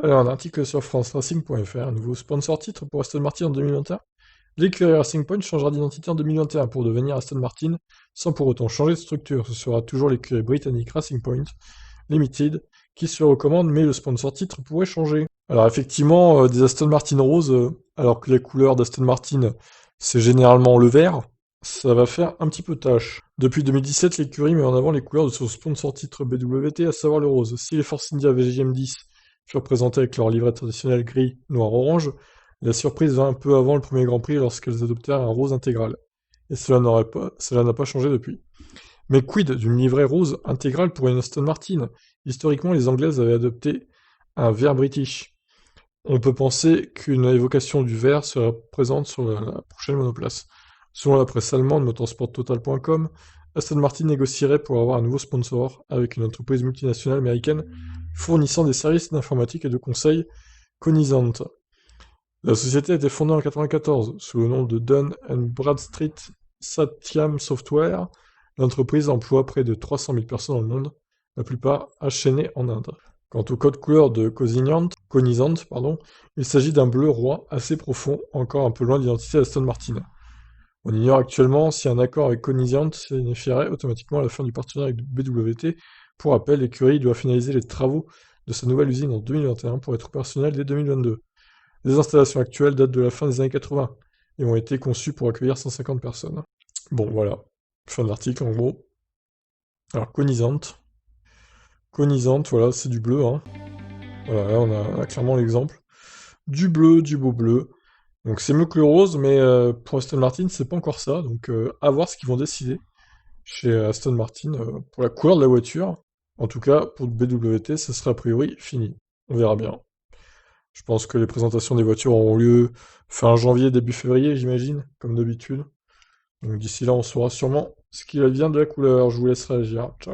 Alors, un article sur franceracing.fr, un nouveau sponsor titre pour Aston Martin en 2021. L'écurie Racing Point changera d'identité en 2021 pour devenir Aston Martin, sans pour autant changer de structure. Ce sera toujours l'écurie britannique Racing Point Limited qui se recommande, mais le sponsor titre pourrait changer. Alors effectivement, des Aston Martin roses, alors que les couleurs d'Aston Martin, c'est généralement le vert, ça va faire un petit peu tâche. Depuis 2017, l'écurie met en avant les couleurs de son sponsor titre BWT, à savoir le rose. Si les Force India VGM10 furent présentés avec leur livret traditionnel gris, noir, orange, la surprise vint un peu avant le premier Grand Prix lorsqu'elles adoptèrent un rose intégral. Et cela n'a pas changé depuis. Mais quid d'une livrée rose intégrale pour une Aston Martin? Historiquement, les Anglaises avaient adopté un vert british. On peut penser qu'une évocation du vert sera présente sur la prochaine monoplace. Selon la presse allemande motorsporttotal.com, Aston Martin négocierait pour avoir un nouveau sponsor avec une entreprise multinationale américaine fournissant des services d'informatique et de conseil, Cognizant. La société a été fondée en 1994 sous le nom de Dun Bradstreet Satyam Software. L'entreprise emploie près de 300 000 personnes dans le monde, la plupart chaînées en Inde. Quant au code couleur de Cognizant, il s'agit d'un bleu roi assez profond, encore un peu loin de l'identité d'Aston Martin. On ignore actuellement si un accord avec Cognizant signifierait automatiquement la fin du partenariat avec BWT. Pour rappel, l'écurie doit finaliser les travaux de sa nouvelle usine en 2021 pour être opérationnelle dès 2022. Les installations actuelles datent de la fin des années 80 et ont été conçues pour accueillir 150 personnes. Bon, voilà. Fin de l'article, en gros. Alors, Conisante, voilà, c'est du bleu, hein. Voilà, là, on a clairement l'exemple. Du bleu, du beau bleu. Donc, c'est mieux que le rose, mais pour Aston Martin, c'est pas encore ça. Donc, à voir ce qu'ils vont décider chez Aston Martin pour la couleur de la voiture. En tout cas, pour le BWT, ça sera a priori fini. On verra bien. Je pense que les présentations des voitures auront lieu fin janvier, début février, j'imagine, comme d'habitude. Donc d'ici là, on saura sûrement ce qu'il advient de la couleur. Je vous laisse réagir. Ciao.